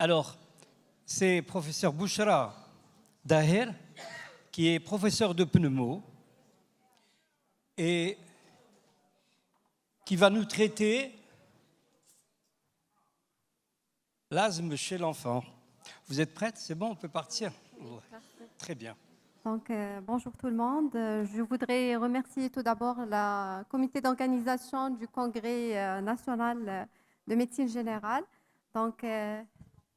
Alors, c'est professeur Bouchra Daher, qui est professeur de pneumo et qui va nous traiter l'asthme chez l'enfant. Vous êtes prête? C'est bon, on peut partir? Oui, très bien. Donc, bonjour tout le monde. Je voudrais remercier tout d'abord le comité d'organisation du Congrès national de médecine générale. Donc,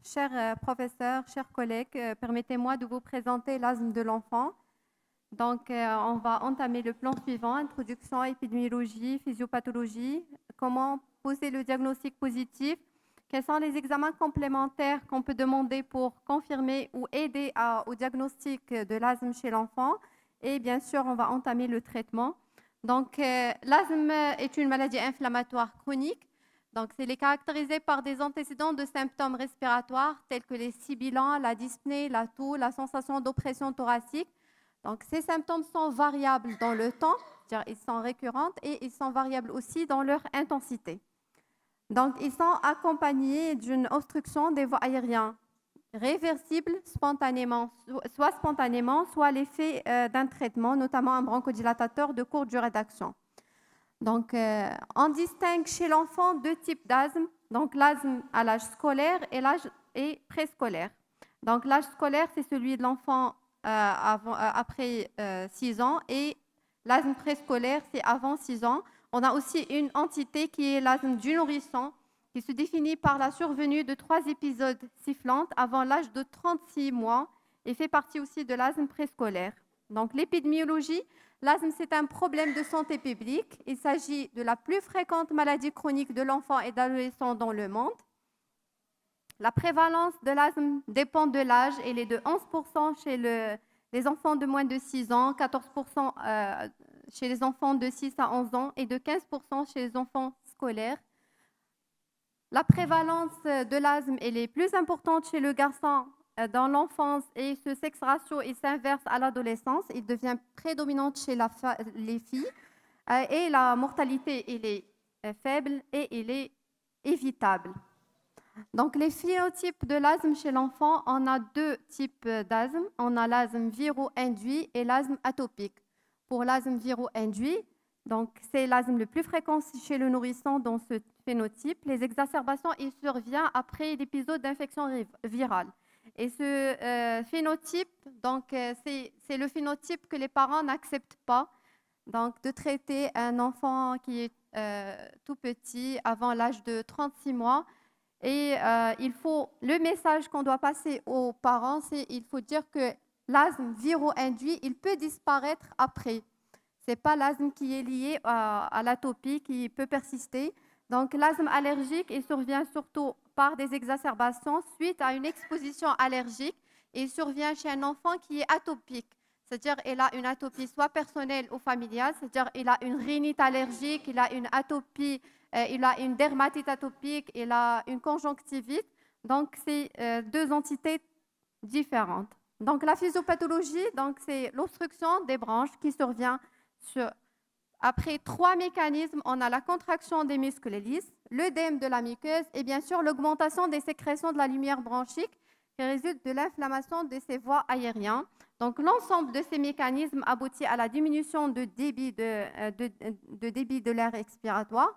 chers professeurs, chers collègues, permettez-moi de vous présenter l'asthme de l'enfant. Donc, on va entamer le plan suivant: introduction, épidémiologie, physiopathologie, comment poser le diagnostic positif, quels sont les examens complémentaires qu'on peut demander pour confirmer ou aider au diagnostic de l'asthme chez l'enfant, et bien sûr, on va entamer le traitement. Donc, l'asthme est une maladie inflammatoire chronique. Donc, elle est caractérisée par des antécédents de symptômes respiratoires tels que les sibilants, la dyspnée, la toux, la sensation d'oppression thoracique. Donc, ces symptômes sont variables dans le temps, c'est-à-dire ils sont récurrents et ils sont variables aussi dans leur intensité. Donc, ils sont accompagnés d'une obstruction des voies aériennes réversible spontanément, soit l'effet d'un traitement, notamment un bronchodilatateur de courte durée d'action. Donc, on distingue chez l'enfant deux types d'asthme, donc l'asthme à l'âge scolaire et l'âge préscolaire. Donc, l'âge scolaire, c'est celui de l'enfant après 6 ans, et l'asthme préscolaire, c'est avant 6 ans. On a aussi une entité qui est l'asthme du nourrisson, qui se définit par la survenue de 3 épisodes sifflants avant l'âge de 36 mois et fait partie aussi de l'asthme préscolaire. Donc, l'épidémiologie, l'asthme, c'est un problème de santé publique. Il s'agit de la plus fréquente maladie chronique de l'enfant et de l'adolescent dans le monde. La prévalence de l'asthme dépend de l'âge. Elle est de 11% chez les enfants de moins de 6 ans, 14% chez les enfants de 6 à 11 ans et de 15% chez les enfants scolaires. La prévalence de l'asthme elle est plus importante chez le garçon dans l'enfance, et ce sexe ratio il s'inverse à l'adolescence. Il devient prédominante chez les filles et la mortalité elle est faible et elle est évitable. Donc, les phénotypes de l'asthme chez l'enfant, on a deux types d'asthme. On a l'asthme viro-induit et l'asthme atopique. Pour l'asthme viro-induit, donc c'est l'asthme le plus fréquent chez le nourrisson dans ce phénotype. Les exacerbations, il survient après l'épisode d'infection virale. Et ce phénotype, donc c'est le phénotype que les parents n'acceptent pas. Donc, de traiter un enfant qui est tout petit avant l'âge de 36 mois. Et le message qu'on doit passer aux parents, c'est qu'il faut dire que l'asthme viro-induit, il peut disparaître après. Ce n'est pas l'asthme qui est lié à l'atopie qui peut persister. Donc, l'asthme allergique, il survient surtout par des exacerbations suite à une exposition allergique. Et il survient chez un enfant qui est atopique. C'est-à-dire qu'il a une atopie soit personnelle ou familiale, c'est-à-dire qu'il a une rhinite allergique, il a une atopie, il a une dermatite atopique, il a une conjonctivite. Donc, c'est deux entités différentes. Donc, la physiopathologie, donc, c'est l'obstruction des branches qui survient après 3 mécanismes. On a la contraction des muscles lisses, l'œdème de la muqueuse et bien sûr l'augmentation des sécrétions de la lumière bronchique qui résulte de l'inflammation de ces voies aériennes. Donc, l'ensemble de ces mécanismes aboutit à la diminution de débit de l'air expiratoire.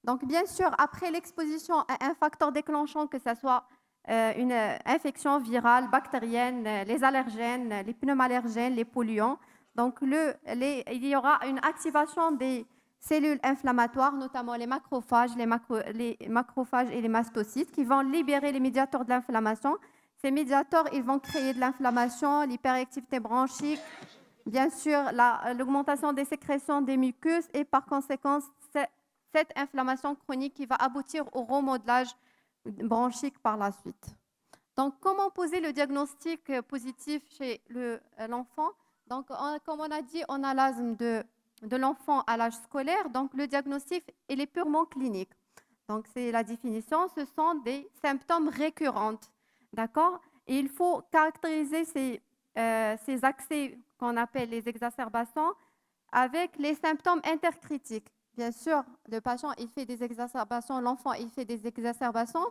Donc, bien sûr, après l'exposition à un facteur déclenchant, que ce soit une infection virale, bactérienne, les allergènes, les pneumallergènes, les polluants, donc il y aura une activation des cellules inflammatoires, notamment les macrophages, les macrophages et les mastocytes, qui vont libérer les médiateurs de l'inflammation. Ces médiateurs, ils vont créer de l'inflammation, l'hyperactivité bronchique, bien sûr l'augmentation des sécrétions des muqueuses et par conséquent cette inflammation chronique qui va aboutir au remodelage bronchique par la suite. Donc, comment poser le diagnostic positif chez l'enfant? Donc, comme on a dit, on a l'asthme de l'enfant à l'âge scolaire. Donc, le diagnostic, il est purement clinique. Donc, c'est la définition, ce sont des symptômes récurrents. D'accord? Et il faut caractériser ces accès qu'on appelle les exacerbations avec les symptômes intercritiques. Bien sûr, le patient, il fait des exacerbations, l'enfant, il fait des exacerbations.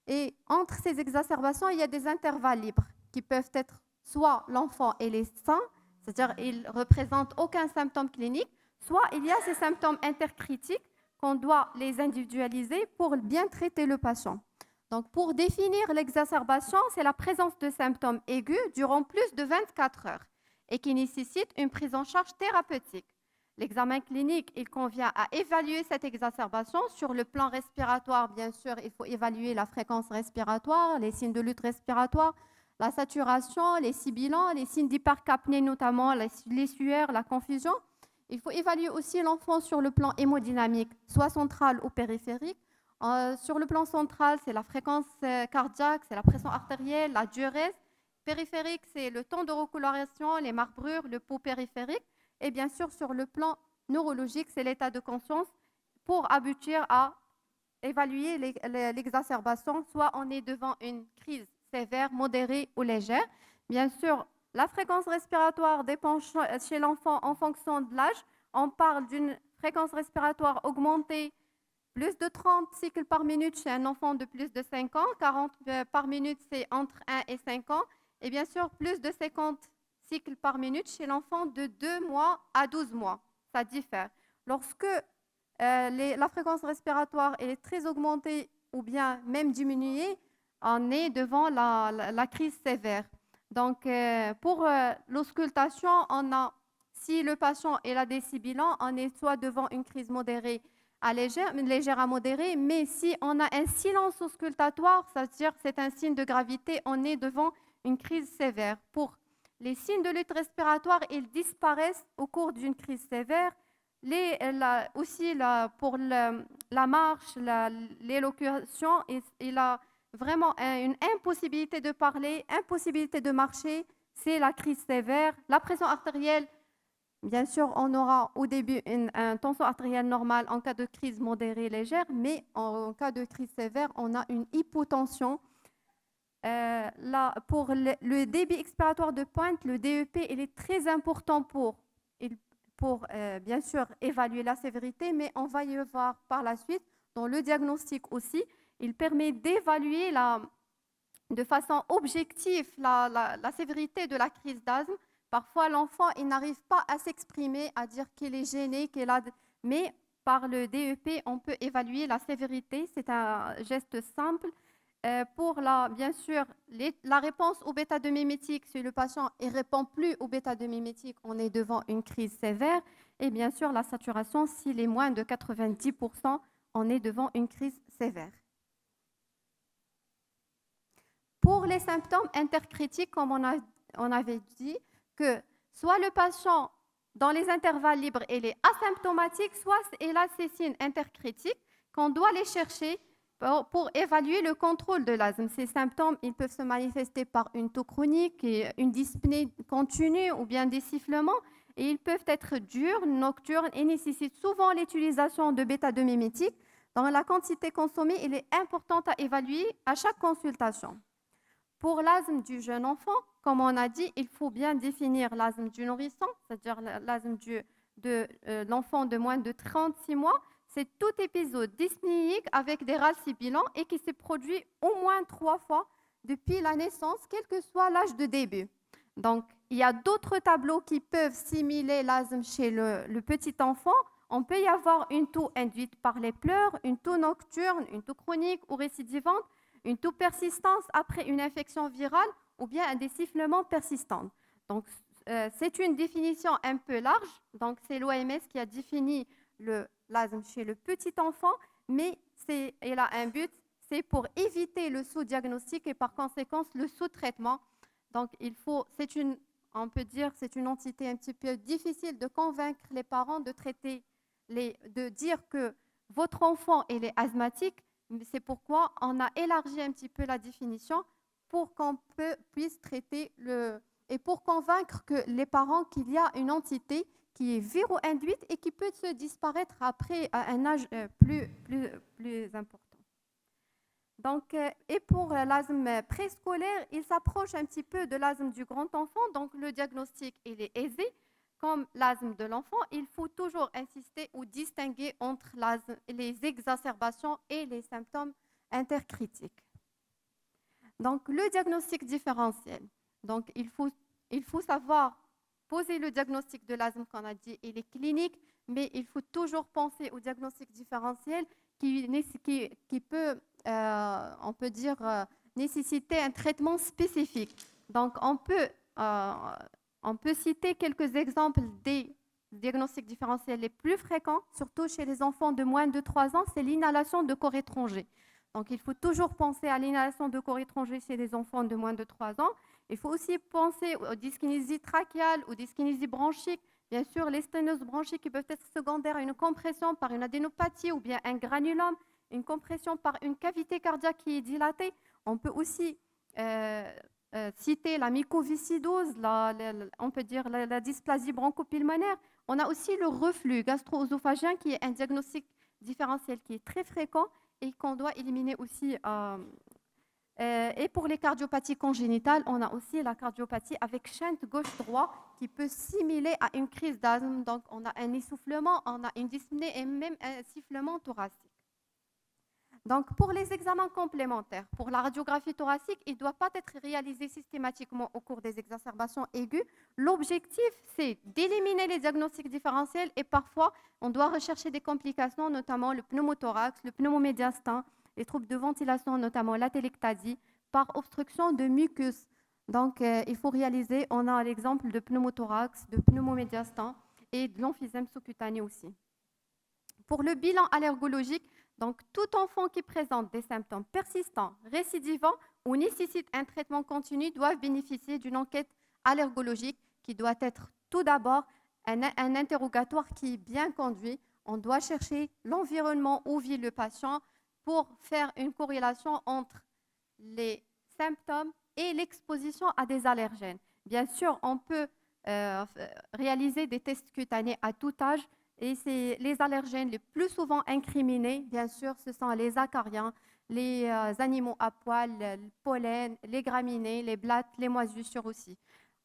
Et entre ces exacerbations, il y a des intervalles libres qui peuvent être soit l'enfant est sain, c'est-à-dire il ne représente aucun symptôme clinique, soit il y a ces symptômes intercritiques qu'on doit les individualiser pour bien traiter le patient. Donc, pour définir l'exacerbation, c'est la présence de symptômes aigus durant plus de 24 heures et qui nécessite une prise en charge thérapeutique. L'examen clinique, il convient à évaluer cette exacerbation sur le plan respiratoire. Bien sûr, il faut évaluer la fréquence respiratoire, les signes de lutte respiratoire, la saturation, les sibilants, les signes d'hypercapnie, notamment les sueurs, la confusion. Il faut évaluer aussi l'enfant sur le plan hémodynamique, soit central ou périphérique. Sur le plan central, c'est la fréquence cardiaque, c'est la pression artérielle, la diurèse. Périphérique, c'est le temps de recoloration, les marbrures, le pouls périphérique. Et bien sûr, sur le plan neurologique, c'est l'état de conscience pour aboutir à évaluer l'exacerbation, soit on est devant une crise sévère, modérée ou légère. Bien sûr, la fréquence respiratoire dépend chez l'enfant en fonction de l'âge. On parle d'une fréquence respiratoire augmentée, plus de 30 cycles par minute chez un enfant de plus de 5 ans, 40 par minute, c'est entre 1 et 5 ans, et bien sûr, plus de 50 cycles par minute chez l'enfant de 2 mois à 12 mois. Ça diffère. Lorsque la fréquence respiratoire est très augmentée ou bien même diminuée, on est devant la crise sévère. Donc, pour l'auscultation, si le patient est là des sibilants, on est soit devant une crise modérée à légère à modérée, mais si on a un silence auscultatoire, c'est-à-dire c'est un signe de gravité, on est devant une crise sévère. Pour les signes de lutte respiratoire, ils disparaissent au cours d'une crise sévère. Pour la marche, l'élocution, il a vraiment une impossibilité de parler, impossibilité de marcher, c'est la crise sévère. La pression artérielle, bien sûr, on aura au début une tension artérielle normale en cas de crise modérée légère, mais en cas de crise sévère, on a une hypotension. Pour le débit expiratoire de pointe, le DEP, il est très important pour bien sûr évaluer la sévérité, mais on va y voir par la suite dans le diagnostic aussi. Il permet d'évaluer de façon objective la sévérité de la crise d'asthme. Parfois, l'enfant il n'arrive pas à s'exprimer, à dire qu'il est gêné, mais par le DEP, on peut évaluer la sévérité. C'est un geste simple. Bien sûr, la réponse au bêta-2 mimétique, si le patient ne répond plus au bêta-2 mimétique, on est devant une crise sévère. Et bien sûr, la saturation, s'il est moins de 90%, on est devant une crise sévère. Pour les symptômes intercritiques, comme on avait dit, que soit le patient, dans les intervalles libres, il est asymptomatique, soit il a ces signes intercritiques qu'on doit les chercher pour évaluer le contrôle de l'asthme. Ces symptômes, ils peuvent se manifester par une toux chronique, une dyspnée continue ou bien des sifflements. Et ils peuvent être durs, nocturnes et nécessitent souvent l'utilisation de bêta-2 mimétiques. Dans la quantité consommée, il est important à évaluer à chaque consultation. Pour l'asthme du jeune enfant, comme on a dit, il faut bien définir l'asthme du nourrisson, c'est-à-dire l'asthme de l'enfant de moins de 36 mois. C'est tout épisode dyspnéique avec des râles sibilants et qui s'est produit au moins 3 fois depuis la naissance, quel que soit l'âge de début. Donc, il y a d'autres tableaux qui peuvent simuler l'asthme chez le petit enfant. On peut y avoir une toux induite par les pleurs, une toux nocturne, une toux chronique ou récidivante, une toux persistante après une infection virale ou bien des sifflements persistants. Donc, c'est une définition un peu large. Donc, c'est l'OMS qui a défini l'asthme chez le petit enfant, mais il a un but, c'est pour éviter le sous-diagnostic et par conséquent le sous-traitement. Donc, on peut dire que c'est une entité un petit peu difficile de convaincre les parents de dire que votre enfant il est asthmatique. C'est pourquoi on a élargi un petit peu la définition pour qu'on puisse traiter et pour convaincre que les parents qu'il y a une entité qui est viro-induite et qui peut se disparaître après à un âge plus important. Donc, et pour l'asthme préscolaire, il s'approche un petit peu de l'asthme du grand enfant. Donc, le diagnostic il est aisé. Comme l'asthme de l'enfant, il faut toujours insister ou distinguer entre les exacerbations et les symptômes intercritiques. Donc, le diagnostic différentiel. Donc, il faut savoir poser le diagnostic de l'asthme qu'on a dit, il est clinique, mais il faut toujours penser au diagnostic différentiel qui peut, on peut dire, nécessiter un traitement spécifique. Donc, on peut citer quelques exemples des diagnostics différentiels les plus fréquents, surtout chez les enfants de moins de 3 ans, c'est l'inhalation de corps étrangers. Donc, il faut toujours penser à l'inhalation de corps étrangers chez les enfants de moins de 3 ans. Il faut aussi penser aux dyskinésies trachéales, aux dyskinésies bronchiques. Bien sûr, les sténoses bronchiques qui peuvent être secondaires à une compression par une adénopathie ou bien un granulome, une compression par une cavité cardiaque qui est dilatée. On peut aussi citer la mycoviscidose, on peut dire la dysplasie bronchopulmonaire. On a aussi le reflux gastro-œsophagien qui est un diagnostic différentiel qui est très fréquent et qu'on doit éliminer aussi. Et pour les cardiopathies congénitales, on a aussi la cardiopathie avec shunt gauche-droit qui peut simuler à une crise d'asthme. Donc, on a un essoufflement, on a une dyspnée et même un sifflement thoracique. Donc, pour les examens complémentaires, pour la radiographie thoracique, il ne doit pas être réalisé systématiquement au cours des exacerbations aiguës. L'objectif, c'est d'éliminer les diagnostics différentiels et parfois, on doit rechercher des complications, notamment le pneumothorax, le pneumomédiastin, les troubles de ventilation, notamment la téléctasie, par obstruction de mucus. Donc, il faut réaliser, on a l'exemple de pneumothorax, de pneumomédiastin et de l'emphysème sous-cutané aussi. Pour le bilan allergologique, donc tout enfant qui présente des symptômes persistants, récidivants ou nécessite un traitement continu doit bénéficier d'une enquête allergologique qui doit être tout d'abord un interrogatoire qui est bien conduit. On doit chercher l'environnement où vit le patient pour faire une corrélation entre les symptômes et l'exposition à des allergènes. Bien sûr, on peut réaliser des tests cutanés à tout âge et c'est les allergènes les plus souvent incriminés, bien sûr, ce sont les acariens, les animaux à poils, le pollen, les graminées, les blattes, les moisissures aussi.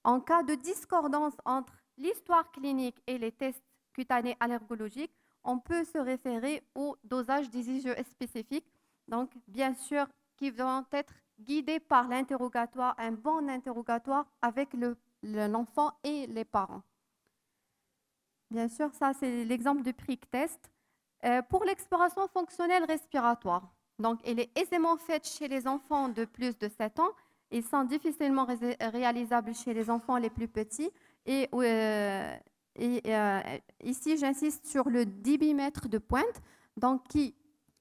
En cas de discordance entre l'histoire clinique et les tests cutanés allergologiques, on peut se référer au dosage des IgE spécifiques, donc bien sûr qui vont être guidés par l'interrogatoire, un bon interrogatoire avec l'enfant et les parents. Bien sûr, ça c'est l'exemple du prick test. Pour l'exploration fonctionnelle respiratoire, donc elle est aisément faite chez les enfants de plus de 7 ans. Ils sont difficilement réalisables chez les enfants les plus petits. Et ici, j'insiste sur le débitmètre de pointe, donc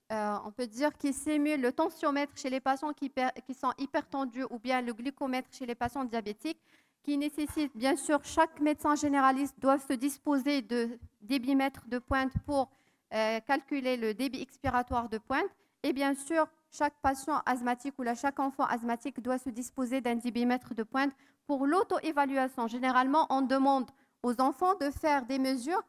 on peut dire qu'il simule le tensiomètre chez les patients qui sont hypertendus ou bien le glucomètre chez les patients diabétiques, qui nécessite, bien sûr, chaque médecin généraliste doit se disposer de débitmètre de pointe pour calculer le débit expiratoire de pointe. Et bien sûr, chaque patient asthmatique ou chaque enfant asthmatique doit se disposer d'un débitmètre de pointe pour l'auto-évaluation. Généralement, on demande aux enfants de faire des mesures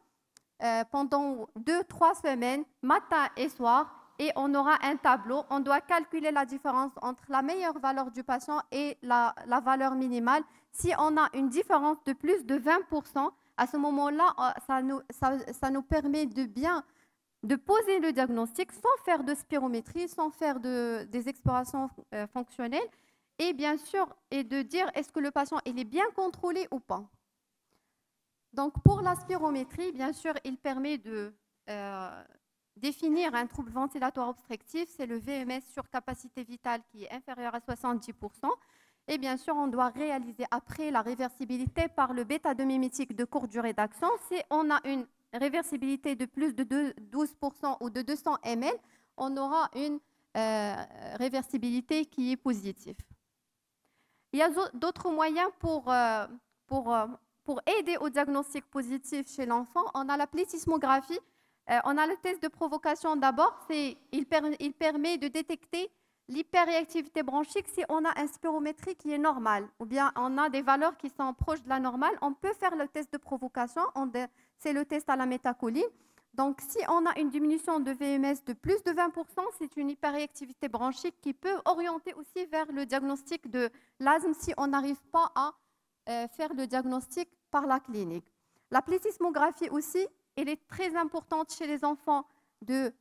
pendant 2-3 semaines, matin et soir, et on aura un tableau. On doit calculer la différence entre la meilleure valeur du patient et la valeur minimale. Si on a une différence de plus de 20%, à ce moment-là, ça nous permet de poser le diagnostic sans faire de spirométrie, sans faire des explorations fonctionnelles, et bien sûr, et de dire est-ce que le patient il est bien contrôlé ou pas. Donc, pour la spirométrie, bien sûr, il permet de définir un trouble ventilatoire obstructif, c'est le VMS sur capacité vitale qui est inférieur à 70%. Et bien sûr, on doit réaliser après la réversibilité par le bêta-2 mimétique de courte durée d'action. Si on a une réversibilité de plus de 12% ou de 200 ml, on aura une réversibilité qui est positive. Il y a d'autres moyens pour aider au diagnostic positif chez l'enfant. On a la plétismographie, on a le test de provocation d'abord. Il permet de détecter l'hyperréactivité bronchique si on a un spirométrie qui est normal ou bien on a des valeurs qui sont proches de la normale. On peut faire le test de provocation, c'est le test à la métacholine. Donc, si on a une diminution de VMS de plus de 20%, c'est une hyperréactivité bronchique qui peut orienter aussi vers le diagnostic de l'asthme si on n'arrive pas à faire le diagnostic par la clinique. La plétismographie aussi, elle est très importante chez les enfants de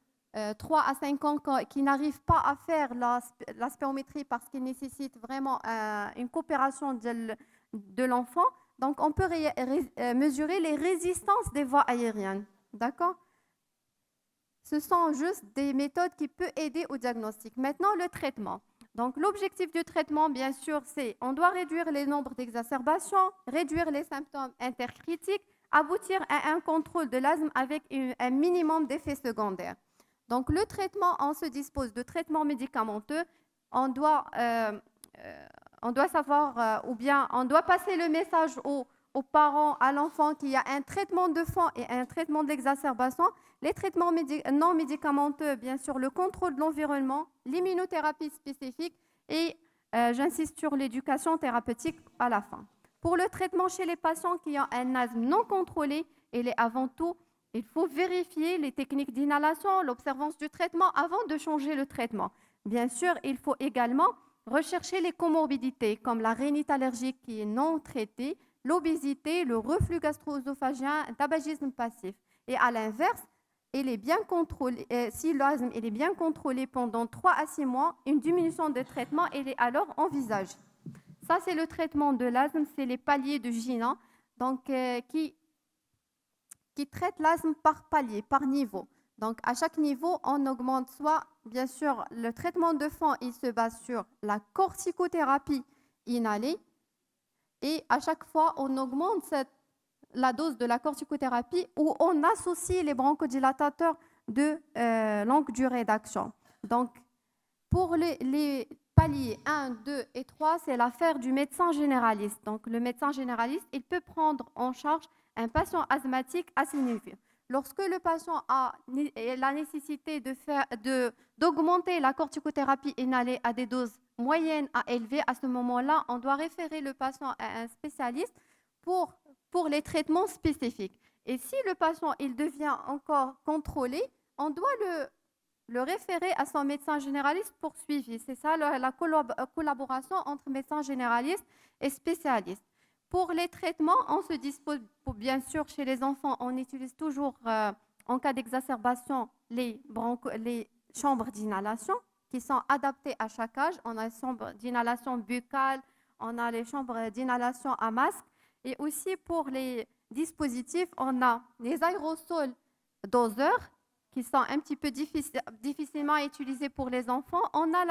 3 à 5 ans qui n'arrivent pas à faire la spirométrie parce qu'il nécessite vraiment une coopération de l'enfant. Donc, on peut mesurer les résistances des voies aériennes. D'accord? Ce sont juste des méthodes qui peuvent aider au diagnostic. Maintenant, le traitement. Donc, l'objectif du traitement, bien sûr, c'est on doit réduire les nombres d'exacerbations, réduire les symptômes intercritiques, aboutir à un contrôle de l'asthme avec un minimum d'effets secondaires. Donc, le traitement, on se dispose de traitements médicamenteux. On doit savoir, ou bien on doit passer le message aux parents, à l'enfant, qu'il y a un traitement de fond et un traitement d'exacerbation. Les traitements non médicamenteux, bien sûr, le contrôle de l'environnement, l'immunothérapie spécifique et j'insiste sur l'éducation thérapeutique à la fin. Pour le traitement chez les patients qui ont un asthme non contrôlé, avant tout, il faut vérifier les techniques d'inhalation, l'observance du traitement avant de changer le traitement. Bien sûr, il faut également rechercher les comorbidités comme la rhinite allergique qui est non traitée, l'obésité, le reflux gastro-œsophagien, un tabagisme passif. Et à l'inverse, si l'asthme est bien contrôlé pendant 3 à 6 mois, une diminution de traitement est alors envisagée. Ça, c'est le traitement de l'asthme, c'est les paliers de Gina, donc, qui traitent l'asthme par palier, par niveau. Donc, à chaque niveau, on augmente soit, bien sûr, le traitement de fond, il se base sur la corticothérapie inhalée, et à chaque fois, on augmente la dose de la corticothérapie où on associe les bronchodilatateurs de longue durée d'action. Donc, pour les paliers 1, 2 et 3, c'est l'affaire du médecin généraliste. Donc, le médecin généraliste, il peut prendre en charge un patient asthmatique à ce niveau. Lorsque le patient a la nécessité d'augmenter la corticothérapie inhalée à des doses moyennes à élevées, à ce moment-là, on doit référer le patient à un spécialiste pour les traitements spécifiques. Et si le patient il devient encore contrôlé, on doit le référer à son médecin généraliste pour suivi. C'est ça la collaboration entre médecin généraliste et spécialiste. Pour les traitements, on se dispose, bien sûr, chez les enfants, on utilise toujours, en cas d'exacerbation, les chambres d'inhalation qui sont adaptées à chaque âge. On a les chambres d'inhalation buccale, on a les chambres d'inhalation à masque. Et aussi pour les dispositifs, on a les aérosols doseurs qui sont un petit peu difficilement à utiliser pour les enfants. On a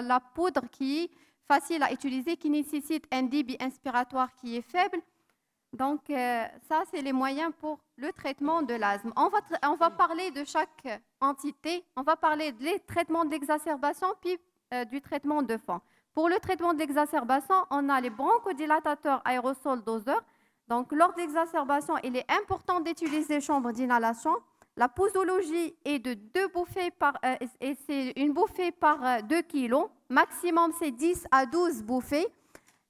la poudre qui est facile à utiliser, qui nécessite un débit inspiratoire qui est faible. Donc, ça, c'est les moyens pour le traitement de l'asthme. On va parler de chaque entité. On va parler des traitements d'exacerbation puis du traitement de fond. Pour le traitement d'exacerbation, on a les bronchodilatateurs aérosols doseurs. Donc, lors d'exacerbation, il est important d'utiliser chambre d'inhalation. La posologie est de 2 bouffées et c'est une bouffée par 2 kilos. Maximum, c'est 10 à 12 bouffées.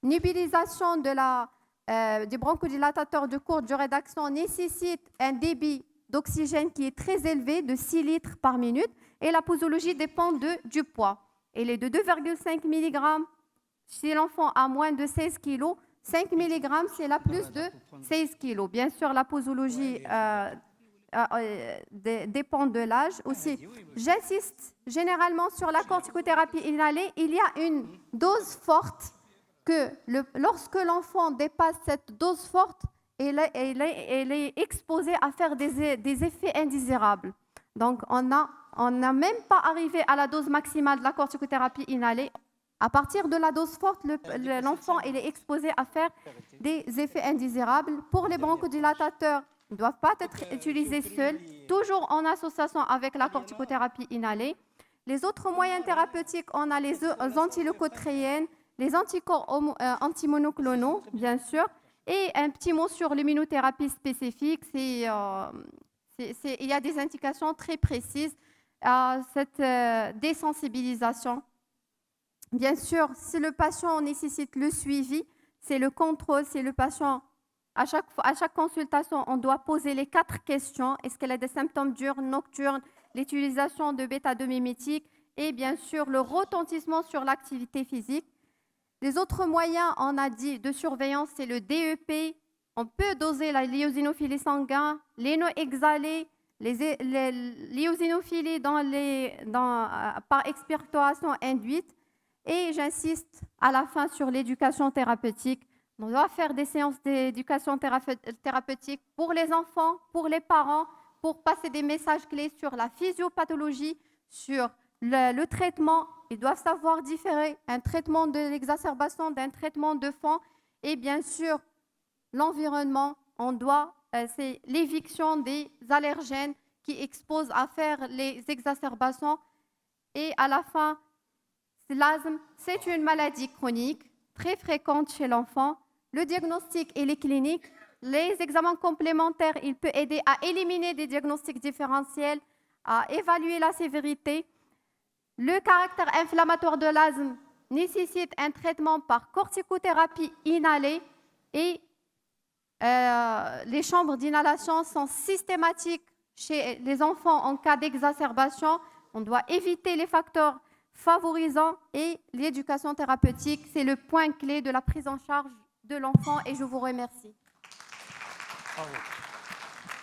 Nubilisation du bronchodilatateur de courte durée d'action nécessite un débit d'oxygène qui est très élevé, de 6 litres par minute. Et la posologie dépend du poids. Elle est de 2,5 mg si l'enfant a moins de 16 kg. 5 mg, c'est la plus de 16 kg. Bien sûr, la posologie dépend de l'âge aussi. J'insiste généralement sur la corticothérapie inhalée. Il y a une dose forte que lorsque l'enfant dépasse cette dose forte, elle est exposée à faire des effets indésirables. Donc, on n'a même pas arrivé à la dose maximale de la corticothérapie inhalée. À partir de la dose forte, l'enfant est exposé à faire des effets indésirables. Pour les bronchodilatateurs, ils ne doivent pas être utilisés seuls, toujours en association avec la corticothérapie inhalée. Les autres moyens thérapeutiques, on a les antileucotriènes, les anticorps antimonoclonaux, bien sûr, et un petit mot sur l'immunothérapie spécifique. Il y a des indications très précises à cette désensibilisation. Bien sûr, si le patient nécessite le suivi, c'est le contrôle, c'est le patient. À chaque consultation, on doit poser les 4 questions. Est-ce qu'elle a des symptômes diurnes, nocturnes, l'utilisation de bêta-2 mimétiques et bien sûr le retentissement sur l'activité physique. Les autres moyens, on a dit, de surveillance, c'est le DEP. On peut doser la l'éosinophilie sanguine, l'éno exhalé, l'éosinophilie par expectoration induite. Et j'insiste à la fin sur l'éducation thérapeutique. On doit faire des séances d'éducation thérapeutique pour les enfants, pour les parents, pour passer des messages clés sur la physiopathologie, sur le traitement. Ils doivent savoir différer un traitement de l'exacerbation d'un traitement de fond. Et bien sûr, l'environnement, c'est l'éviction des allergènes qui exposent à faire les exacerbations. Et à la fin, l'asthme, c'est une maladie chronique très fréquente chez l'enfant. Le diagnostic et les cliniques, les examens complémentaires, il peut aider à éliminer des diagnostics différentiels, à évaluer la sévérité. Le caractère inflammatoire de l'asthme nécessite un traitement par corticothérapie inhalée et les chambres d'inhalation sont systématiques chez les enfants en cas d'exacerbation. On doit éviter les facteurs favorisants et l'éducation thérapeutique, c'est le point clé de la prise en charge de l'enfant et je vous remercie. Bravo.